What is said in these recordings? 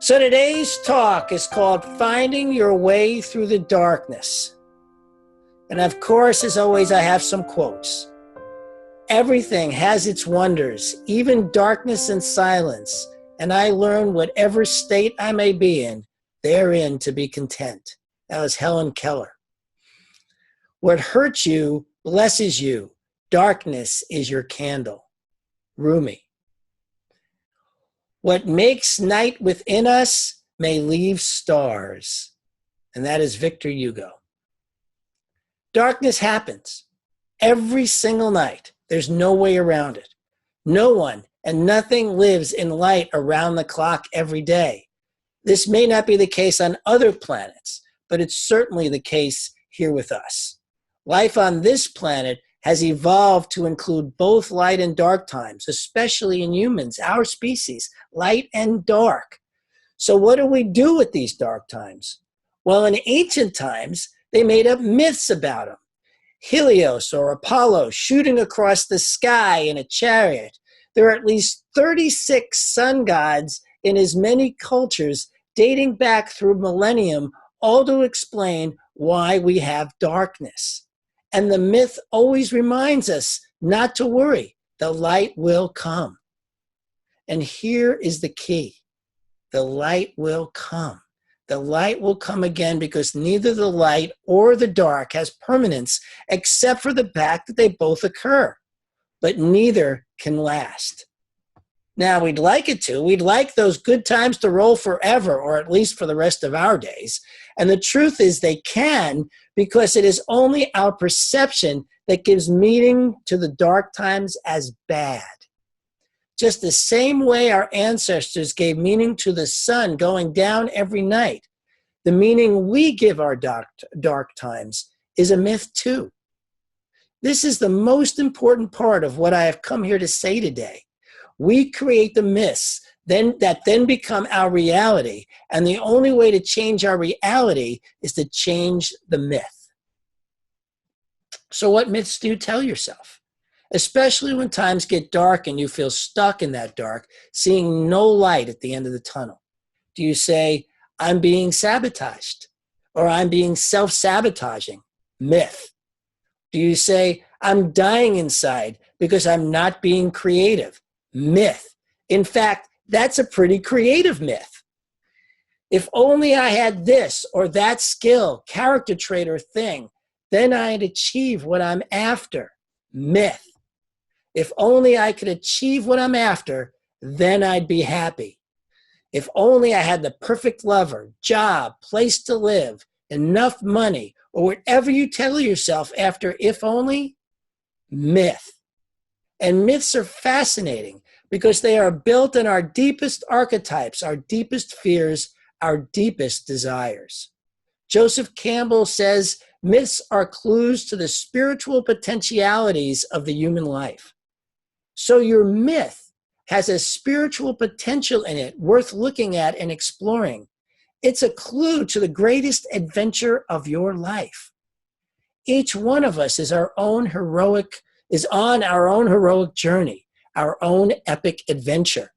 So today's talk is called Finding Your Way Through the Darkness. And of course, as always, I have some quotes. Everything has its wonders, even darkness and silence, and I learn whatever state I may be in, therein to be content. That was Helen Keller. What hurts you blesses you. Darkness is your candle. Rumi. What makes night within us may leave stars. And that is Victor Hugo. Darkness happens every single night. There's no way around it. No one and nothing lives in light around the clock every day. This may not be the case on other planets, but it's certainly the case here with us. Life on this planet has evolved to include both light and dark times, especially in humans, our species, light and dark. So what do we do with these dark times? Well, in ancient times, they made up myths about them. Helios or Apollo shooting across the sky in a chariot. There are at least 36 sun gods in as many cultures dating back through millennium, all to explain why we have darkness. And the myth always reminds us not to worry, the light will come. And here is the key. The light will come. The light will come again because neither the light or the dark has permanence except for the fact that they both occur, but neither can last. Now, we'd like it to. We'd like those good times to roll forever, or at least for the rest of our days. And the truth is they can, because it is only our perception that gives meaning to the dark times as bad. Just the same way our ancestors gave meaning to the sun going down every night, the meaning we give our dark times is a myth too. This is the most important part of what I have come here to say today. We create the myths that then become our reality, and the only way to change our reality is to change the myth. So what myths do you tell yourself? Especially when times get dark and you feel stuck in that dark, seeing no light at the end of the tunnel. Do you say, I'm being sabotaged, or I'm being self-sabotaging? Myth. Do you say, I'm dying inside because I'm not being creative? Myth. In fact, that's a pretty creative myth. If only I had this or that skill, character trait, or thing, then I'd achieve what I'm after. Myth. If only I could achieve what I'm after, then I'd be happy. If only I had the perfect lover, job, place to live, enough money, or whatever you tell yourself after if only, myth. And myths are fascinating because they are built on our deepest archetypes, our deepest fears, our deepest desires. Joseph Campbell says, myths are clues to the spiritual potentialities of the human life. So your myth has a spiritual potential in it worth looking at and exploring. It's a clue to the greatest adventure of your life. Each one of us is on our own heroic journey, our own epic adventure.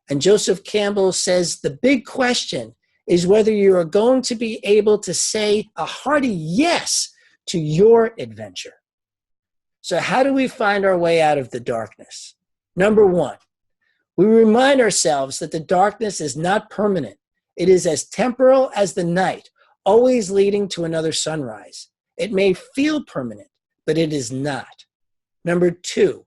And Joseph Campbell says the big question is whether you are going to be able to say a hearty yes to your adventure. So how do we find our way out of the darkness? Number one, we remind ourselves that the darkness is not permanent. It is as temporal as the night, always leading to another sunrise. It may feel permanent, but it is not. Number two,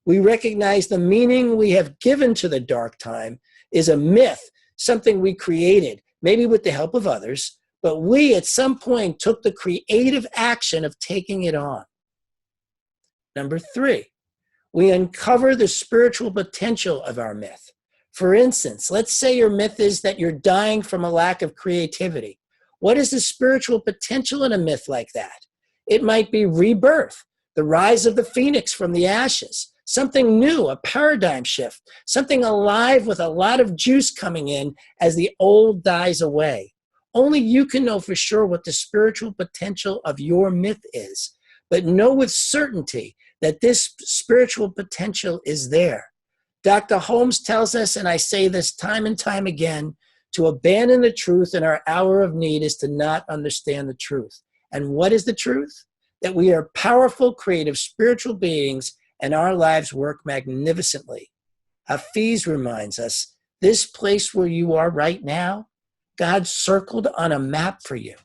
we recognize the meaning we have given to the dark time is a myth, something we created, maybe with the help of others, but we at some point took the creative action of taking it on. Number three, we uncover the spiritual potential of our myth. For instance, let's say your myth is that you're dying from a lack of creativity. What is the spiritual potential in a myth like that? It might be rebirth, the rise of the phoenix from the ashes, something new, a paradigm shift, something alive with a lot of juice coming in as the old dies away. Only you can know for sure what the spiritual potential of your myth is, but know with certainty that this spiritual potential is there. Dr. Holmes tells us, and I say this time and time again, to abandon the truth in our hour of need is to not understand the truth. And what is the truth? That we are powerful, creative, spiritual beings, and our lives work magnificently. Hafiz reminds us, this place where you are right now, God circled on a map for you.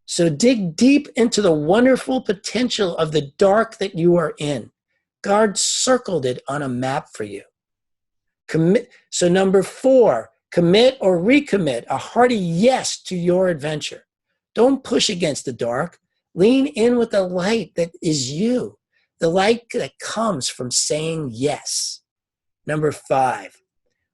So dig deep into the wonderful potential of the dark that you are in. God circled it on a map for you. So number 4, commit or recommit a hearty yes to your adventure. Don't push against the dark. Lean in with the light that is you, the light that comes from saying yes. Number 5,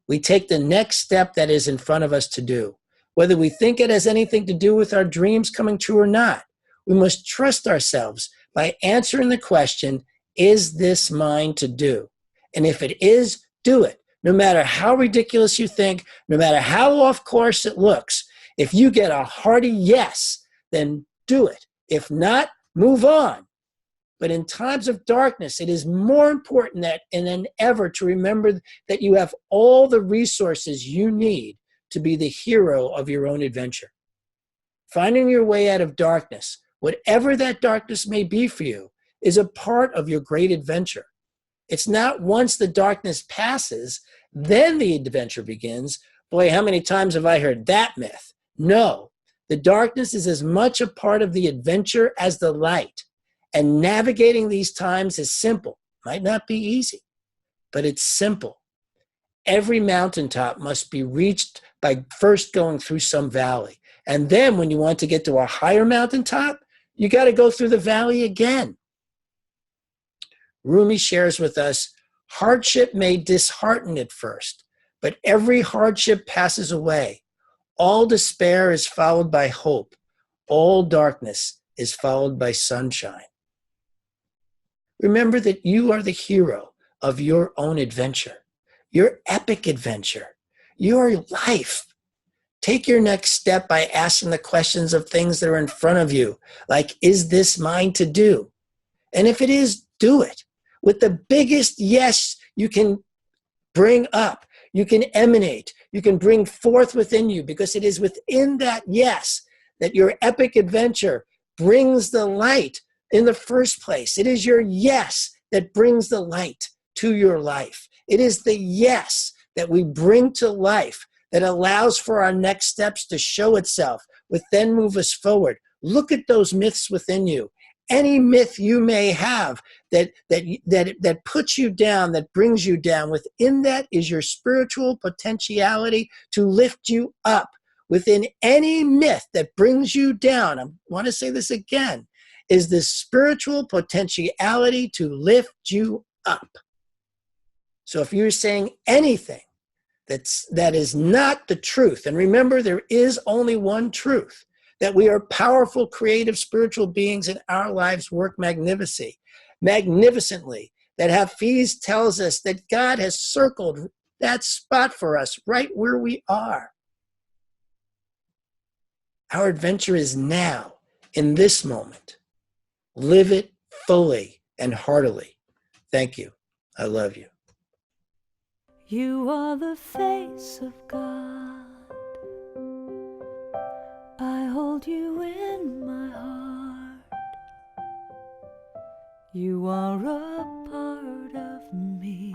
we take the next step that is in front of us to do. Whether we think it has anything to do with our dreams coming true or not, we must trust ourselves by answering the question, is this mine to do? And if it is, do it. No matter how ridiculous you think, no matter how off course it looks, if you get a hearty yes, then do it. If not, move on. But in times of darkness, it is more important than ever to remember that you have all the resources you need to be the hero of your own adventure. Finding your way out of darkness, whatever that darkness may be for you, is a part of your great adventure. It's not once the darkness passes, then the adventure begins. Boy, how many times have I heard that myth? No, the darkness is as much a part of the adventure as the light. And navigating these times is simple. Might not be easy, but it's simple. Every mountaintop must be reached by first going through some valley. And then when you want to get to a higher mountaintop, you got to go through the valley again. Rumi shares with us, hardship may dishearten at first, but every hardship passes away. All despair is followed by hope. All darkness is followed by sunshine. Remember that you are the hero of your own adventure, your epic adventure, your life. Take your next step by asking the questions of things that are in front of you, like, is this mine to do? And if it is, do it with the biggest yes you can bring up, you can emanate, you can bring forth within you, because it is within that yes that your epic adventure brings the light in the first place. It is your yes that brings the light to your life. It is the yes that we bring to life that allows for our next steps to show itself, which then move us forward. Look at those myths within you. Any myth you may have that puts you down, that brings you down, within that is your spiritual potentiality to lift you up. Within any myth that brings you down, I want to say this again, is the spiritual potentiality to lift you up. So if you're saying anything that is not the truth, and remember, there is only one truth, that we are powerful, creative, spiritual beings and our lives work magnificently, that Hafiz tells us that God has circled that spot for us right where we are. Our adventure is now, in this moment. Live it fully and heartily. Thank you. I love you. You are the face of God. I hold you in my heart. You are a part of me.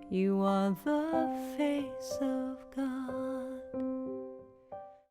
You are the face of